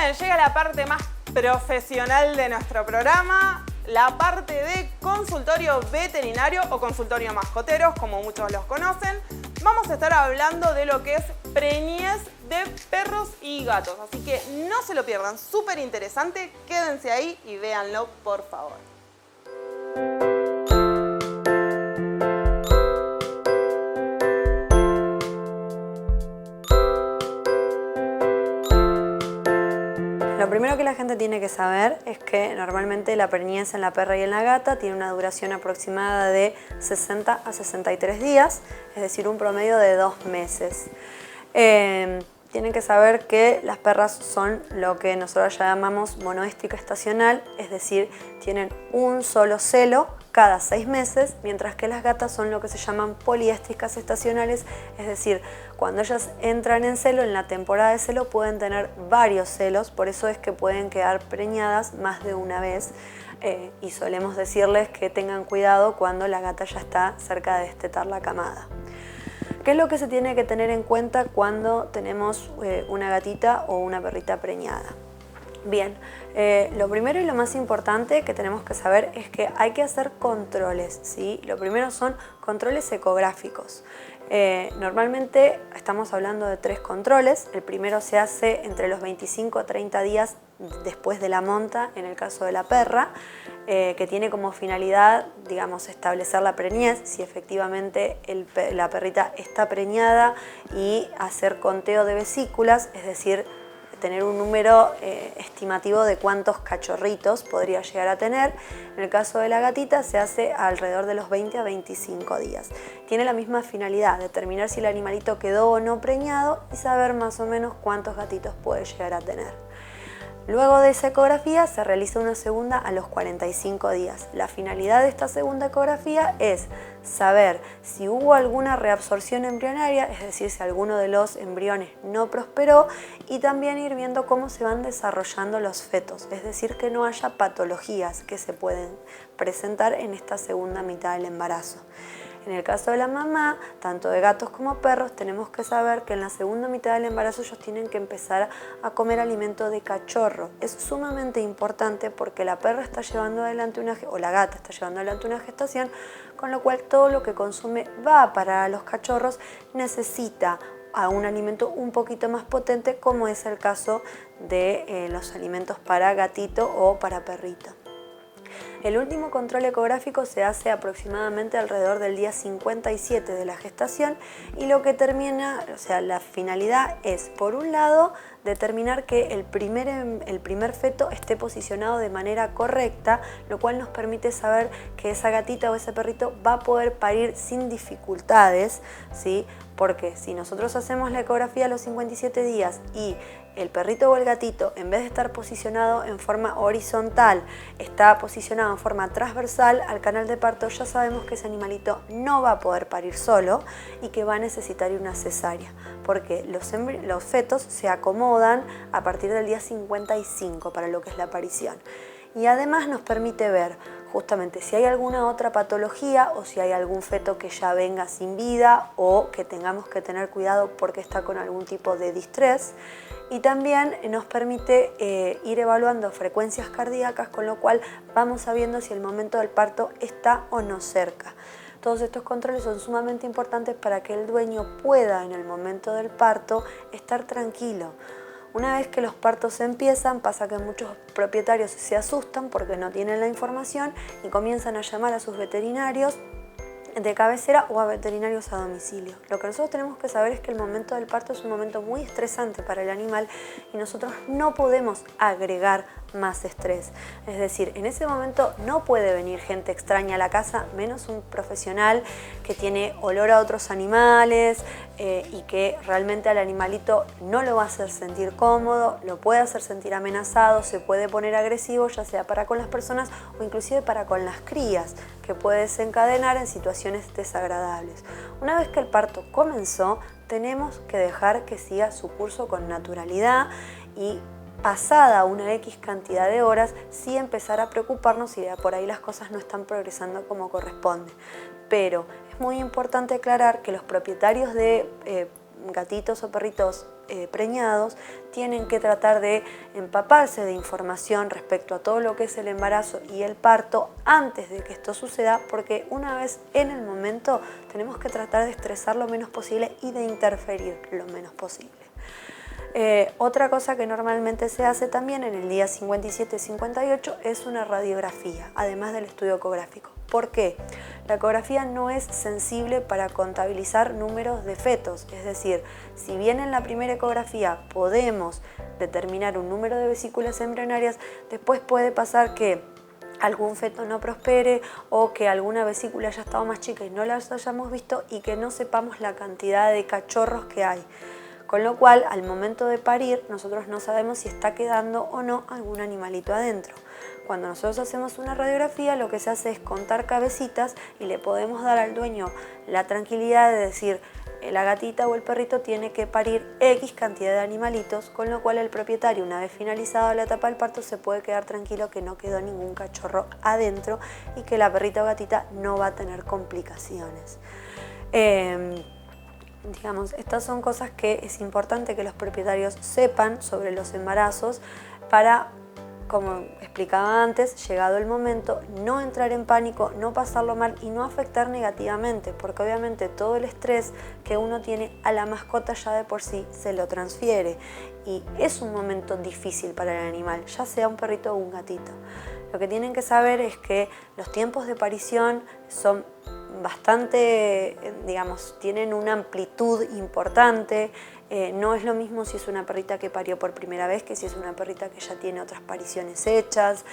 Bien, llega la parte más profesional de nuestro programa, la parte de consultorio veterinario o consultorio mascoteros, como muchos los conocen. Vamos a estar hablando de lo que es preñez de perros y gatos, así que no se lo pierdan, súper interesante, quédense ahí y véanlo por favor. Lo primero que la gente tiene que saber es que normalmente la preñez en la perra y en la gata tiene una duración aproximada de 60 a 63 días, es decir, un promedio de 2 meses. Tienen que saber que las perras son lo que nosotros llamamos monoéstrica estacional, es decir, tienen un solo celo cada 6 meses, mientras que las gatas son lo que se llaman poliéstricas estacionales, es decir, cuando ellas entran en celo, en la temporada de celo, pueden tener varios celos, por eso es que pueden quedar preñadas más de una vez y solemos decirles que tengan cuidado cuando la gata ya está cerca de destetar la camada. ¿Qué es lo que se tiene que tener en cuenta cuando tenemos una gatita o una perrita preñada? Bien, lo primero y lo más importante que tenemos que saber es que hay que hacer controles, ¿sí? Lo primero son controles ecográficos. Normalmente estamos hablando de 3 controles. El primero se hace entre los 25 a 30 días después de la monta, en el caso de la perra, que tiene como finalidad, digamos, establecer la preñez, si efectivamente la perrita está preñada, y hacer conteo de vesículas, es decir, tener un número estimativo de cuántos cachorritos podría llegar a tener. En el caso de la gatita se hace alrededor de los 20 a 25 días. Tiene la misma finalidad, determinar si el animalito quedó o no preñado y saber más o menos cuántos gatitos puede llegar a tener. Luego de esa ecografía se realiza una segunda a los 45 días. La finalidad de esta segunda ecografía es saber si hubo alguna reabsorción embrionaria, es decir, si alguno de los embriones no prosperó, y también ir viendo cómo se van desarrollando los fetos, es decir, que no haya patologías que se pueden presentar en esta segunda mitad del embarazo. En el caso de la mamá, tanto de gatos como perros, tenemos que saber que en la segunda mitad del embarazo ellos tienen que empezar a comer alimento de cachorro. Es sumamente importante porque la perra está llevando adelante o la gata está llevando adelante una gestación, con lo cual todo lo que consume va para los cachorros, necesita a un alimento un poquito más potente, como es el caso de los alimentos para gatito o para perrito. El último control ecográfico se hace aproximadamente alrededor del día 57 de la gestación y lo que termina, o sea, la finalidad es, por un lado, determinar que el primer feto esté posicionado de manera correcta, lo cual nos permite saber que esa gatita o ese perrito va a poder parir sin dificultades, ¿sí? Porque si nosotros hacemos la ecografía a los 57 días y el perrito o el gatito, en vez de estar posicionado en forma horizontal, está posicionado en forma transversal al canal de parto, ya sabemos que ese animalito no va a poder parir solo y que va a necesitar una cesárea, porque los fetos se acomodan a partir del día 55 para lo que es la aparición. Y además nos permite ver justamente si hay alguna otra patología o si hay algún feto que ya venga sin vida o que tengamos que tener cuidado porque está con algún tipo de distrés. Y también nos permite ir evaluando frecuencias cardíacas, con lo cual vamos sabiendo si el momento del parto está o no cerca. Todos estos controles son sumamente importantes para que el dueño pueda en el momento del parto estar tranquilo. Una vez que los partos empiezan, pasa que muchos propietarios se asustan porque no tienen la información y comienzan a llamar a sus veterinarios de cabecera o a veterinarios a domicilio. Lo que nosotros tenemos que saber es que el momento del parto es un momento muy estresante para el animal y nosotros no podemos agregar más estrés. Es decir, en ese momento no puede venir gente extraña a la casa, menos un profesional que tiene olor a otros animales y que realmente al animalito no lo va a hacer sentir cómodo, lo puede hacer sentir amenazado, se puede poner agresivo, ya sea para con las personas o inclusive para con las crías, que puede desencadenar en situaciones desagradables. Una vez que el parto comenzó, tenemos que dejar que siga su curso con naturalidad y pasada una X cantidad de horas, sí empezar a preocuparnos si por ahí las cosas no están progresando como corresponde. Pero es muy importante aclarar que los propietarios de gatitos o perritos preñados tienen que tratar de empaparse de información respecto a todo lo que es el embarazo y el parto antes de que esto suceda, porque una vez en el momento tenemos que tratar de estresar lo menos posible y de interferir lo menos posible. Otra cosa que normalmente se hace también en el día 57-58 es una radiografía, además del estudio ecográfico. ¿Por qué? La ecografía no es sensible para contabilizar números de fetos, es decir, si bien en la primera ecografía podemos determinar un número de vesículas embrionarias, después puede pasar que algún feto no prospere o que alguna vesícula haya estado más chica y no la hayamos visto y que no sepamos la cantidad de cachorros que hay. Con lo cual, al momento de parir, nosotros no sabemos si está quedando o no algún animalito adentro. Cuando nosotros hacemos una radiografía, lo que se hace es contar cabecitas y le podemos dar al dueño la tranquilidad de decir la gatita o el perrito tiene que parir X cantidad de animalitos, con lo cual el propietario, una vez finalizada la etapa del parto, se puede quedar tranquilo que no quedó ningún cachorro adentro y que la perrita o gatita no va a tener complicaciones. Digamos, estas son cosas que es importante que los propietarios sepan sobre los embarazos para, como explicaba antes, llegado el momento, no entrar en pánico, no pasarlo mal y no afectar negativamente, porque obviamente todo el estrés que uno tiene a la mascota ya de por sí se lo transfiere y es un momento difícil para el animal, ya sea un perrito o un gatito. Lo que tienen que saber es que los tiempos de parición son bastante, digamos, tienen una amplitud importante. No es lo mismo si es una perrita que parió por primera vez que si es una perrita que ya tiene otras pariciones hechas.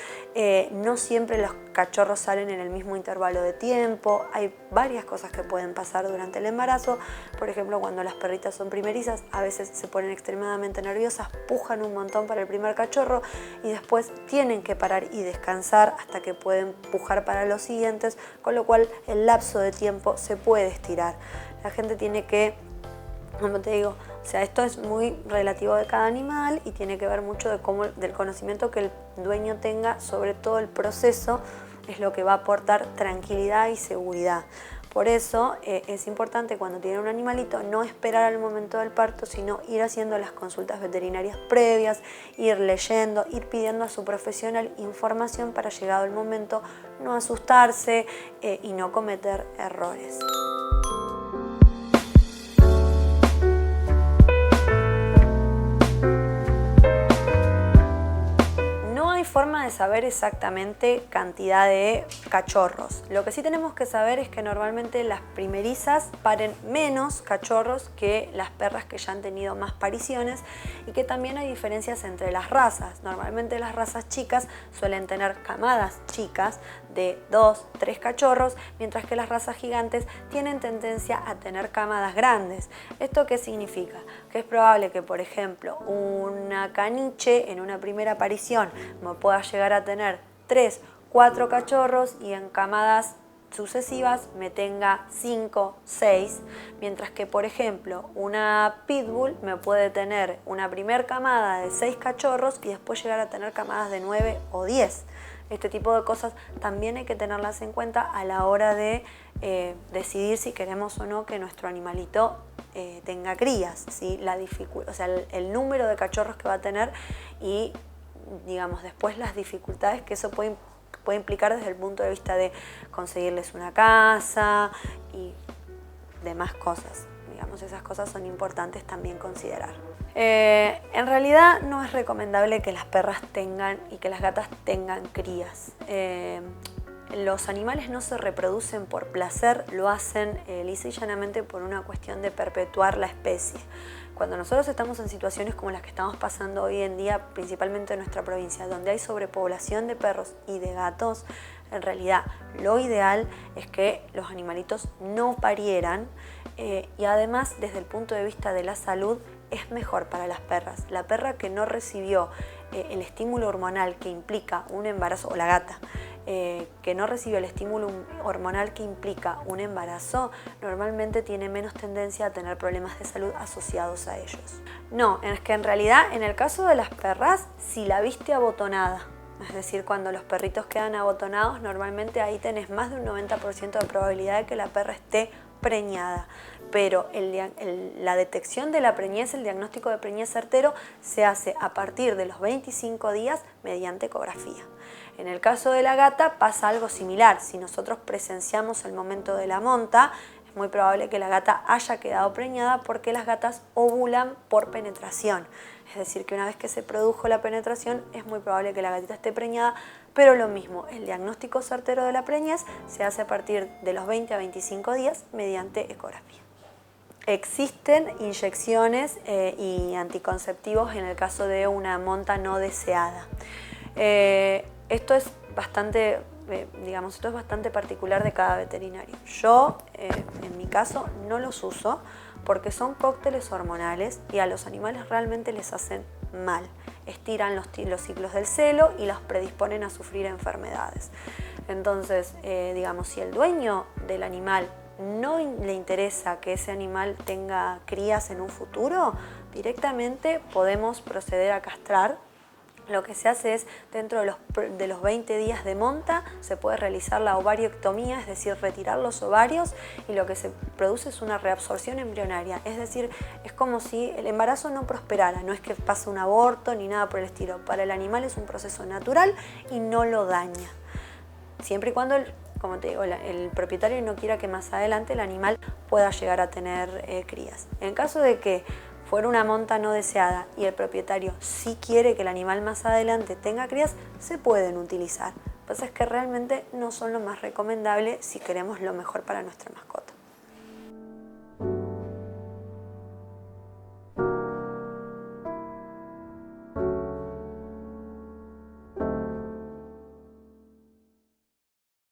No siempre los cachorros salen en el mismo intervalo de tiempo. Hay varias cosas que pueden pasar durante el embarazo. Por ejemplo, cuando las perritas son primerizas, a veces se ponen extremadamente nerviosas, pujan un montón para el primer cachorro y después tienen que parar y descansar hasta que pueden pujar para los siguientes, con lo cual el lapso de tiempo se puede estirar. La gente tiene que, como te digo, o sea, esto es muy relativo de cada animal y tiene que ver mucho del conocimiento que el dueño tenga sobre todo el proceso, es lo que va a aportar tranquilidad y seguridad. Por eso es importante cuando tiene un animalito no esperar al momento del parto, sino ir haciendo las consultas veterinarias previas, ir leyendo, ir pidiendo a su profesional información para llegado el momento no asustarse y no cometer errores. Forma de saber exactamente cantidad de cachorros. Lo que sí tenemos que saber es que normalmente las primerizas paren menos cachorros que las perras que ya han tenido más pariciones y que también hay diferencias entre las razas. Normalmente las razas chicas suelen tener camadas chicas de 2, 3 cachorros, mientras que las razas gigantes tienen tendencia a tener camadas grandes. ¿Esto qué significa? Que es probable que, por ejemplo, una caniche en una primera aparición pueda llegar a tener 3, 4 cachorros y en camadas sucesivas me tenga 5, 6, mientras que, por ejemplo, una pitbull me puede tener una primer camada de 6 cachorros y después llegar a tener camadas de 9 o 10. Este tipo de cosas también hay que tenerlas en cuenta a la hora de decidir si queremos o no que nuestro animalito tenga crías, ¿sí? O sea, el número de cachorros que va a tener y, digamos, después las dificultades que eso puede implicar desde el punto de vista de conseguirles una casa y demás cosas. Digamos, esas cosas son importantes también considerar. En realidad no es recomendable que las perras tengan y que las gatas tengan crías. Los animales no se reproducen por placer, lo hacen lisa y llanamente por una cuestión de perpetuar la especie. Cuando nosotros estamos en situaciones como las que estamos pasando hoy en día, principalmente en nuestra provincia, donde hay sobrepoblación de perros y de gatos, en realidad lo ideal es que los animalitos no parieran y además desde el punto de vista de la salud es mejor para las perras. La perra que no recibió el estímulo hormonal que implica un embarazo, o la gata, que no recibió el estímulo hormonal que implica un embarazo, normalmente tiene menos tendencia a tener problemas de salud asociados a ellos. No, es que en realidad en el caso de las perras, si la viste abotonada, es decir, cuando los perritos quedan abotonados, normalmente ahí tenés más de un 90% de probabilidad de que la perra esté preñada. pero la detección de la preñez, el diagnóstico de preñez certero, se hace a partir de los 25 días mediante ecografía. En el caso de la gata pasa algo similar. Si nosotros presenciamos el momento de la monta, es muy probable que la gata haya quedado preñada porque las gatas ovulan por penetración. Es decir, que una vez que se produjo la penetración es muy probable que la gatita esté preñada, pero lo mismo, el diagnóstico certero de la preñez se hace a partir de los 20 a 25 días mediante ecografía. Existen inyecciones y anticonceptivos en el caso de una monta no deseada. Esto es bastante, esto es bastante particular de cada veterinario. Yo, en mi caso, no los uso porque son cócteles hormonales y a los animales realmente les hacen mal. Estiran los ciclos del celo y los predisponen a sufrir enfermedades. Entonces, si el dueño del animal no le interesa que ese animal tenga crías en un futuro, directamente podemos proceder a castrar. Lo que se hace es, dentro de los 20 días de monta, se puede realizar la ovariectomía, es decir, retirar los ovarios, y lo que se produce es una reabsorción embrionaria. Es decir, es como si el embarazo no prosperara, no es que pase un aborto ni nada por el estilo. Para el animal es un proceso natural y no lo daña. Siempre y cuando, como te digo, el propietario no quiera que más adelante el animal pueda llegar a tener crías. En caso de que fuera una monta no deseada y el propietario sí quiere que el animal más adelante tenga crías, se pueden utilizar. Lo que pasa es que realmente no son lo más recomendable si queremos lo mejor para nuestra mascota.